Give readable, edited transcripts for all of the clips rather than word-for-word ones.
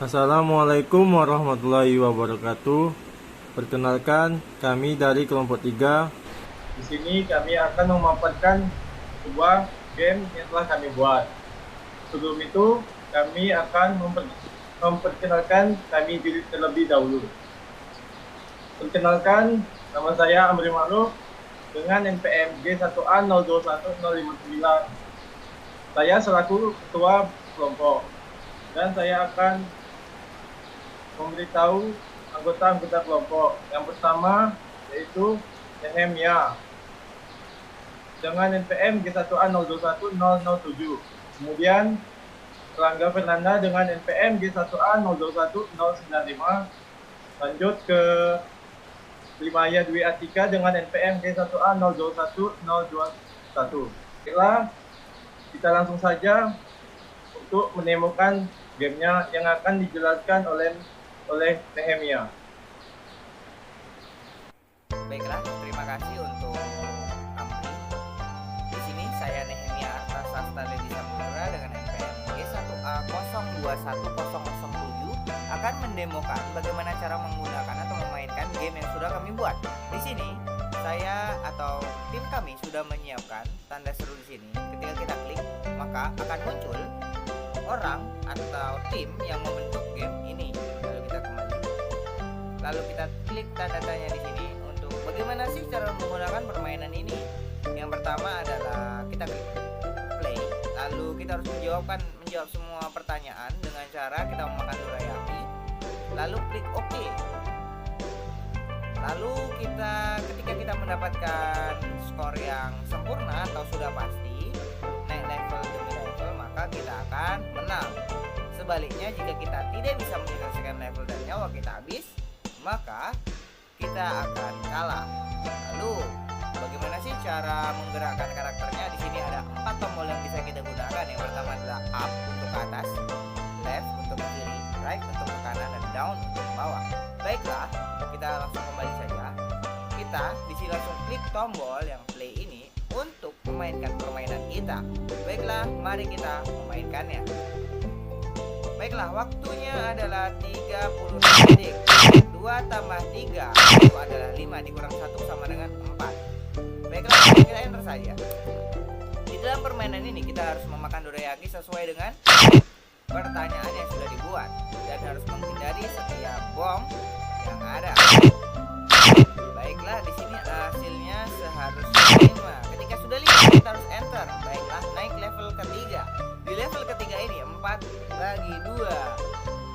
Assalamualaikum warahmatullahi wabarakatuh. Perkenalkan, kami dari kelompok 3. Di sini kami akan memaparkan sebuah game yang telah kami buat. Sebelum itu, kami akan memperkenalkan kami diri terlebih dahulu. Perkenalkan, nama saya Amri Makruf dengan NPM G1A021059. Saya selaku ketua kelompok dan saya akan memberitahu anggota-anggota kelompok. Yang pertama yaitu Nehemia dengan NPM G1A021007. Kemudian Rangga Fernanda dengan NPM G1A021095. Lanjut ke Limaya Dwi Atika dengan NPM G1A021021. Baiklah, kita langsung saja untuk menemukan gamenya yang akan dijelaskan oleh Nehemia. Baiklah, terima kasih untuk Amri. Di sini saya Nehemia Artasasta Ledi Samudra dengan NPM G1A021007 akan mendemokan bagaimana cara menggunakan atau memainkan game yang sudah kami buat. Di sini saya atau tim kami sudah menyiapkan tanda seru di sini. Ketika kita klik, maka akan muncul orang atau tim yang membentuk game ini. Lalu kita kembali. Lalu kita klik tanda tanya di sini. Bagaimana sih cara menggunakan permainan ini? Yang pertama adalah kita klik play, lalu kita harus menjawab semua pertanyaan dengan cara kita memakan dorayaki, lalu klik OK. Lalu ketika kita mendapatkan skor yang sempurna atau sudah pasti naik level demi level, maka kita akan menang. Sebaliknya, jika kita tidak bisa menyelesaikan level dan nyawa kita habis, maka kita akan kalah. Lalu bagaimana sih cara menggerakkan karakternya? Di sini ada 4 tombol yang bisa kita gunakan. Yang pertama adalah up untuk ke atas, left untuk ke kiri, right untuk ke kanan, dan down untuk ke bawah. Baiklah, kita langsung kembali saja. Kita di sini langsung klik tombol yang play ini untuk memainkan permainan kita. Baiklah, mari kita memainkannya. Baiklah, waktunya adalah 30 detik. 2 tambah 3 itu adalah 5, dikurang 1 sama dengan 4. Baiklah, kita enter saja. Di dalam permainan ini kita harus memakan dorayaki sesuai dengan pertanyaan yang sudah dibuat dan harus menghindari setiap bom yang ada. Baiklah, di sini hasilnya seharusnya 5. Ketika sudah 5, kita harus enter. Baiklah, naik level ketiga. Di level ketiga ini 4 bagi 2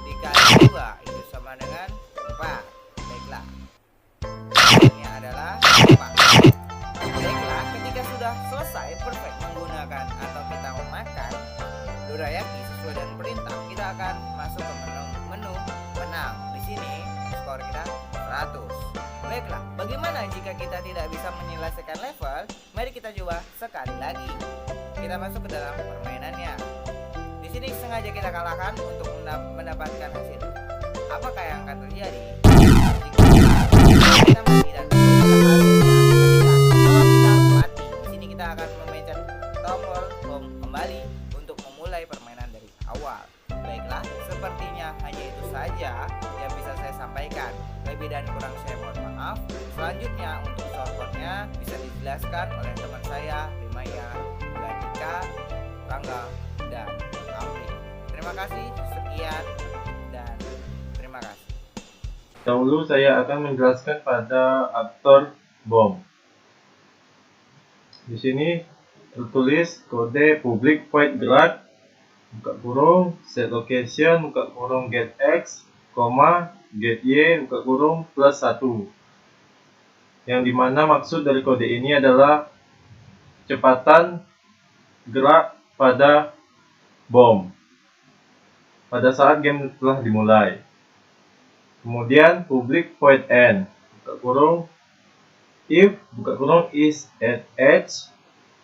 dikali 2 itu sama dengan 4. Baiklah, ini adalah 4. Baiklah, ketika sudah selesai perfect menggunakan atau kita memakan dorayaki sesuai dengan perintah, kita akan masuk ke menu menang. Di sini skor kita 100. Baiklah, bagaimana jika kita tidak bisa menyelesaikan level? Mari kita coba sekali lagi. Kita masuk ke dalam permainannya. Di sini sengaja kita kalahkan untuk mendapatkan hasil. Apakah yang akan terjadi jika kita mati dan kita mati? Di sini kita akan memencet tombol bom kembali untuk memulai permainan dari awal. Baiklah, sepertinya hanya itu saja yang bisa saya sampaikan. Lebih dan kurang saya mohon maaf. Selanjutnya untuk shortcutnya bisa dijelaskan oleh teman saya Limaya, Gatika, Rangga, dan Amri. Terima kasih, sekian, dan terima kasih. Dahulu saya akan menjelaskan pada aktor bom. Di sini tertulis kode public void gerak buka kurung set location buka kurung get x, get y buka kurung +1. Yang dimana maksud dari kode ini adalah kecepatan gerak pada bom pada saat game telah dimulai. Kemudian public void end buka kurung if buka kurung is at edge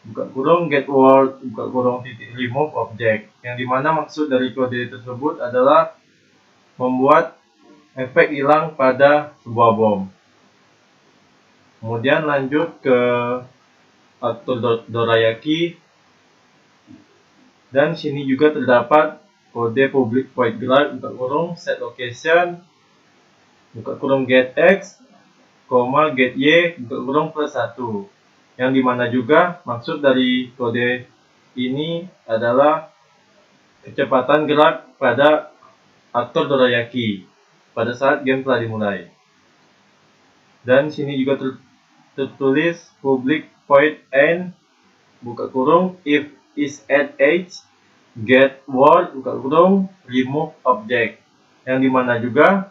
buka kurung get word buka kurung titik remove object, yang dimana maksud dari kode tersebut adalah membuat efek hilang pada sebuah bom. Kemudian lanjut ke aktor dorayaki, dan sini juga terdapat kode public void grad buka kurung set location buka kurung get x, get y buka kurung plus 1. Yang dimana juga maksud dari kode ini adalah kecepatan gerak pada aktor dorayaki pada saat game telah dimulai. Dan sini juga tertulis public void end buka kurung if is at age get word buka kurung remove object. Yang dimana juga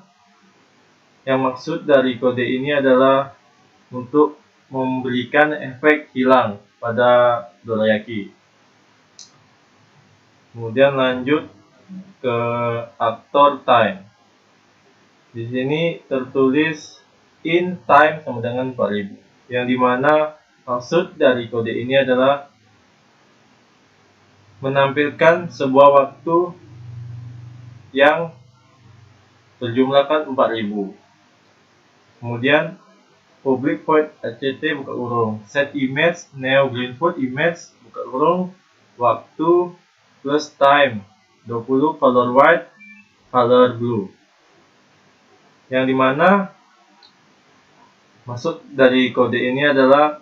yang maksud dari kode ini adalah untuk memberikan efek hilang pada dorayaki. Kemudian lanjut ke aktor time. Di sini tertulis in time sama dengan 4000. Yang dimana maksud dari kode ini adalah menampilkan sebuah waktu yang berjumlahkan 4000. Kemudian public void act buka kurung set image neo greenfoot image buka kurung waktu plus time 20 color white color blue. Yang dimana maksud dari kode ini adalah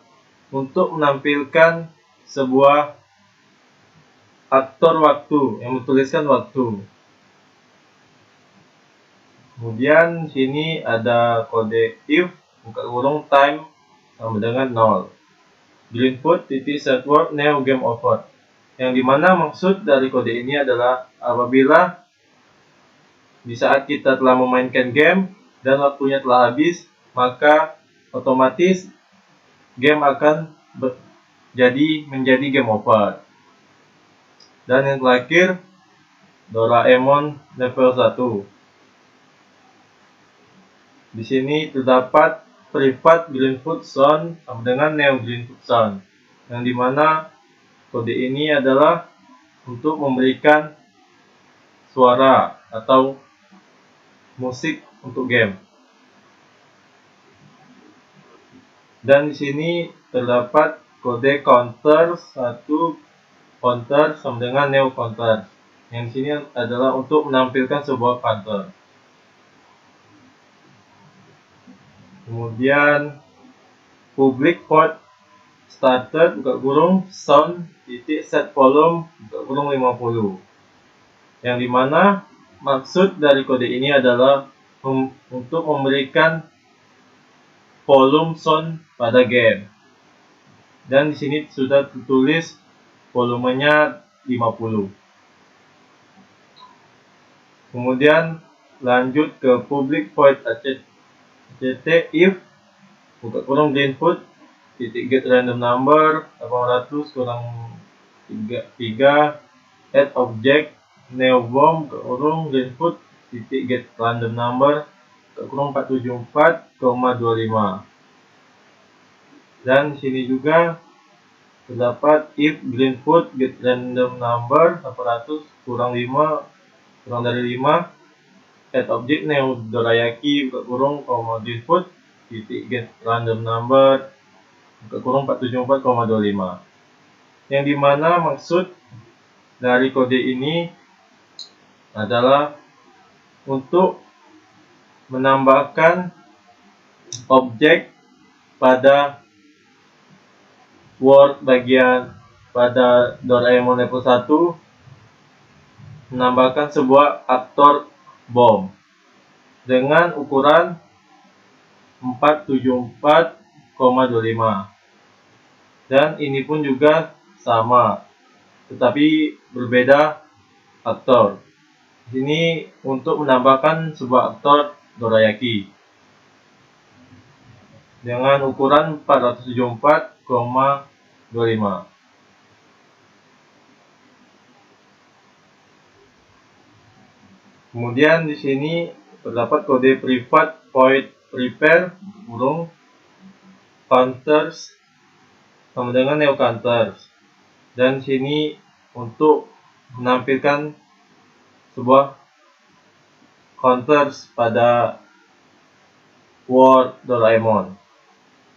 untuk menampilkan sebuah aktor waktu yang bertuliskan waktu. Kemudian sini ada kode if buka kurung time sama dengan 0. Greenfoot titik set word neo game over. Yang dimana maksud dari kode ini adalah apabila di saat kita telah memainkan game dan waktunya telah habis, maka otomatis game akan menjadi game over. Dan yang terakhir Doraemon level 1. Di sini terdapat private Greenfoot Zone sama dengan Neo Greenfoot Zone, yang dimana kode ini adalah untuk memberikan suara atau musik untuk game. Dan di sini terdapat kode counter 1 counter sama dengan Neo counter. Yang di sini adalah untuk menampilkan sebuah counter. Kemudian public void started buka kurung sound titik set volume buka kurung 50. Yang dimana maksud dari kode ini adalah untuk memberikan volume sound pada game. Dan di sini sudah tertulis volumenya 50. Kemudian lanjut ke public void act if buka kurung Greenfoot titik get random number 800 kurang 3 add object neo bomb buka kurung Greenfoot titik get random number buka kurung 474,25. Dan sini juga terdapat if Greenfoot get random number 800 kurang 5 kurang dari 5 add object neo dorayaki buka kurung Greenfoot titik get random number buka kurung 474,25. Yang dimana maksud dari kode ini adalah untuk menambahkan objek pada word bagian pada Doraemon level 1, menambahkan sebuah aktor bom dengan ukuran 474,25. Dan ini pun juga sama, tetapi berbeda aktor. Di sini untuk menambahkan sebuah aktor dorayaki dengan ukuran 474,25. Kemudian di sini terdapat kode private void prepare kurung counters sama dengan neo counters. Dan sini untuk menampilkan sebuah counters pada word Doraemon.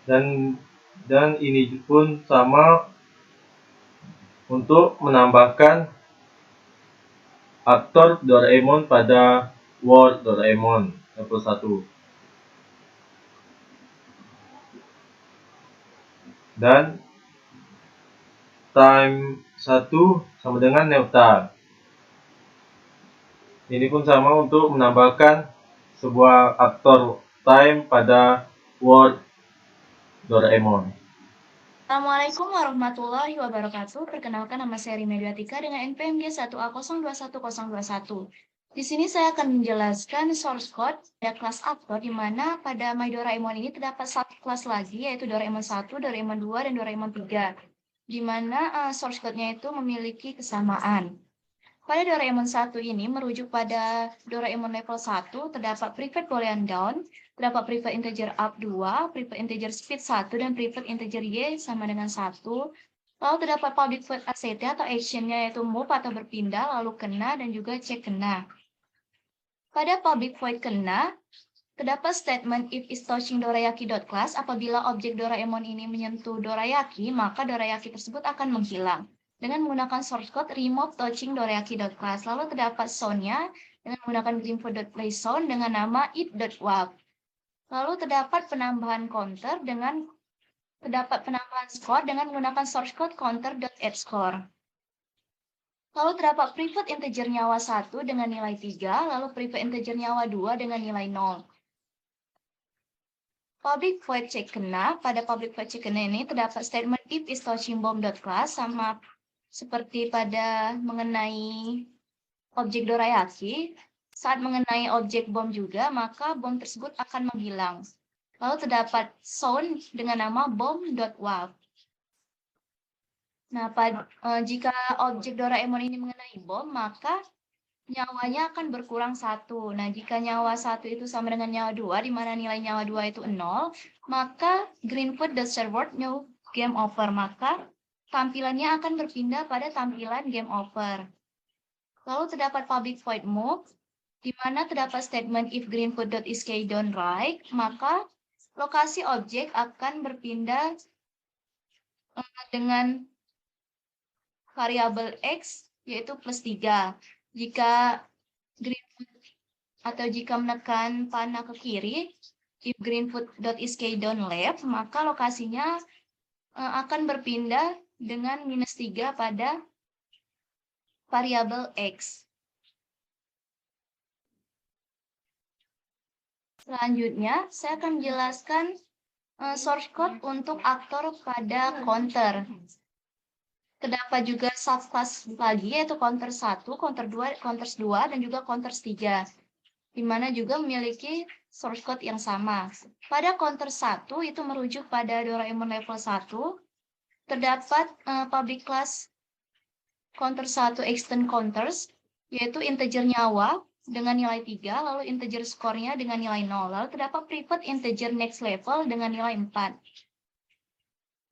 Dan ini pun sama untuk menambahkan aktor Doraemon pada World Doraemon level 1. Dan time 1 sama dengan Neftar. Ini pun sama untuk menambahkan sebuah aktor time pada World Doraemon. Assalamualaikum warahmatullahi wabarakatuh. Perkenalkan, nama saya Rina Dwatika dengan NPMG 1A021021. Di sini saya akan menjelaskan source code pada kelas aktor, di mana pada My Doraemon ini terdapat satu kelas lagi, yaitu Doraemon 1, Doraemon 2, dan Doraemon 3, di mana source code-nya itu memiliki kesamaan. Pada Doraemon 1 ini merujuk pada Doraemon level 1, terdapat private boolean down, terdapat private integer up 2, private integer speed 1, dan private integer y sama dengan 1. Lalu terdapat public void ACT atau action-nya, yaitu move atau berpindah, lalu kena, dan juga cek kena. Pada public void kena, terdapat statement if is touching dorayaki.class. Apabila objek Doraemon ini menyentuh Dorayaki, maka Dorayaki tersebut akan menghilang dengan menggunakan source code remove touching dorayaki.class. Lalu terdapat sound-nya dengan menggunakan greenfoot.playSound dengan nama it.wap. Lalu terdapat penambahan counter dengan score dengan menggunakan source code counter.addScore. Lalu terdapat private integer nyawa 1 dengan nilai 3, lalu private integer nyawa 2 dengan nilai 0. Public void check kena, pada public void check kena ini terdapat statement if is touching bomb.class, sama seperti pada mengenai objek Dorayaki. Saat mengenai objek bom juga, maka bom tersebut akan menghilang. Lalu terdapat sound dengan nama bomb.wap. Nah, jika objek Doraemon ini mengenai bom, maka nyawanya akan berkurang 1. Nah, jika nyawa 1 itu sama dengan nyawa 2, di mana nilai nyawa 2 itu 0, maka greenfoot.server new game over, maka tampilannya akan berpindah pada tampilan game over. Lalu terdapat public void move, di mana terdapat statement if greenfoot.isCadeOnRight, maka lokasi objek akan berpindah dengan variabel x, yaitu +3. Jika menekan panah ke kiri, if greenfoot.isCadeOnLeft, maka lokasinya akan berpindah dengan -3 pada variabel x. Selanjutnya, saya akan menjelaskan source code untuk aktor pada counter. Terdapat juga subclass lagi, yaitu counter 1, counter 2, counters 2, dan juga counters 3, di mana juga memiliki source code yang sama. Pada counter 1 itu merujuk pada Doraemon level 1, terdapat public class counter 1 extend counters, yaitu integer nyawa dengan nilai 3, lalu integer score-nya dengan nilai 0, lalu terdapat private integer next level dengan nilai 4.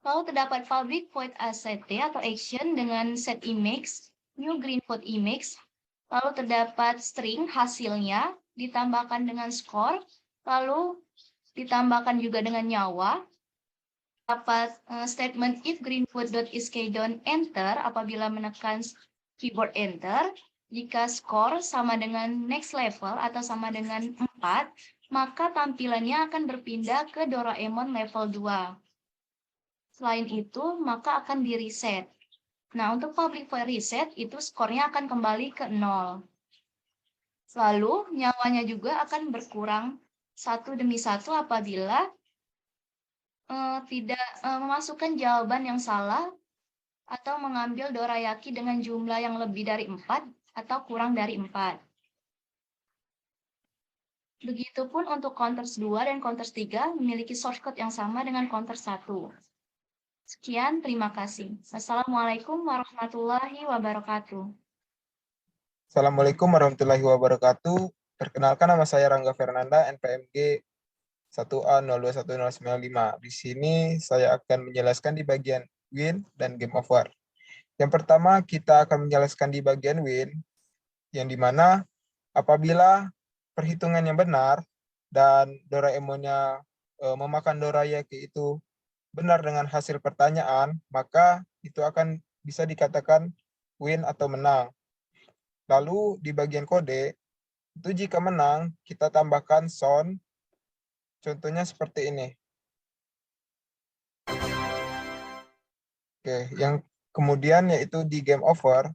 Lalu terdapat public void ACT atau action dengan set image, new greenfoot image, lalu terdapat string hasilnya ditambahkan dengan score, lalu ditambahkan juga dengan nyawa. Dapat statement if greenfoot.isCadeOnEnter, apabila menekan keyboard enter, jika score sama dengan next level atau sama dengan 4, maka tampilannya akan berpindah ke Doraemon level 2. Selain itu, maka akan di-reset. Nah, untuk public void reset, itu skornya akan kembali ke 0. Lalu, nyawanya juga akan berkurang satu demi satu apabila tidak memasukkan jawaban yang salah atau mengambil Dorayaki dengan jumlah yang lebih dari 4 atau kurang dari 4. Begitupun untuk counters 2 dan counters 3 memiliki source code yang sama dengan counters 1. Sekian, terima kasih. Assalamualaikum warahmatullahi wabarakatuh. Assalamualaikum warahmatullahi wabarakatuh. Perkenalkan, nama saya Rangga Fernanda, NPMG 1A021095. Di sini saya akan menjelaskan di bagian win dan game over. Yang pertama, kita akan menjelaskan di bagian win, yang dimana apabila perhitungan yang benar dan Doraemonnya memakan Dorayaki itu benar dengan hasil pertanyaan, maka itu akan bisa dikatakan win atau menang. Lalu di bagian kode, itu jika menang, kita tambahkan sound. Contohnya seperti ini. Oke, yang kemudian yaitu di game over,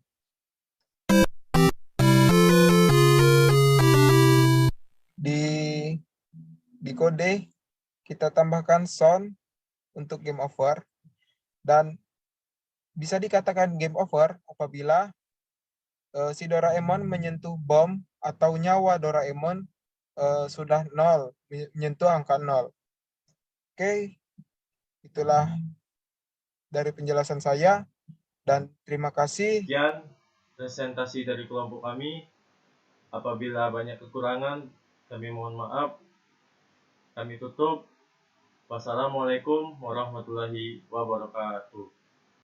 di kode kita tambahkan sound untuk game over, dan bisa dikatakan game over apabila si Doraemon menyentuh bom atau nyawa Doraemon sudah 0, menyentuh angka 0. Oke, itulah dari penjelasan saya, dan terima kasih. Sekian presentasi dari kelompok kami. Apabila banyak kekurangan, kami mohon maaf. Kami tutup. Wassalamualaikum warahmatullahi wabarakatuh.